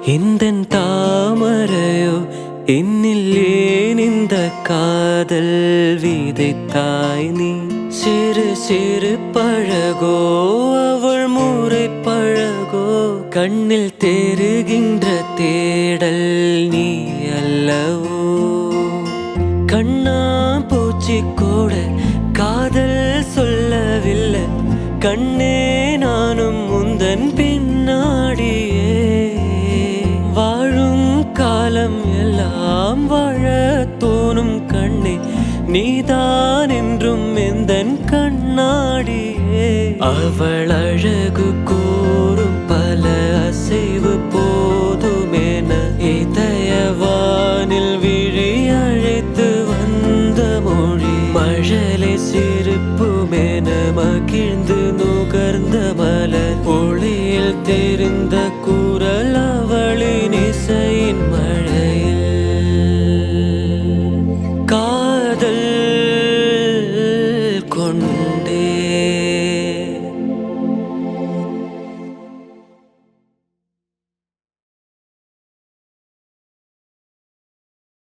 இந்தன் தாமரையோ என்னில் ஏன் இந்த காதல் விதைத்தாய் நீ? சிறு சிறு பழகோ அவள் மூரை பழகோ, கண்ணில் தெரிகின்ற தேடல் நீ அல்லவோ? கண்ணா பூச்சி கூட காதல் சொல்லவில்லை கண்ணே, நானும் முந்தன் பின்னாடியே. வாழும் காலம் எல்லாம் வாழ தோணும் கண்ணே, நீதான் என்றும் எந்தன் கண்ணாடியே. அவள் அழகு கூறும் பல அசைவு போதுமென இதயவானில் விழி அழைத்து வந்த மொழி, மழலை சிரிப்புமென மகிழ்ந்து நுகர்ந்த மலர் ஒளியில் தெரிந்த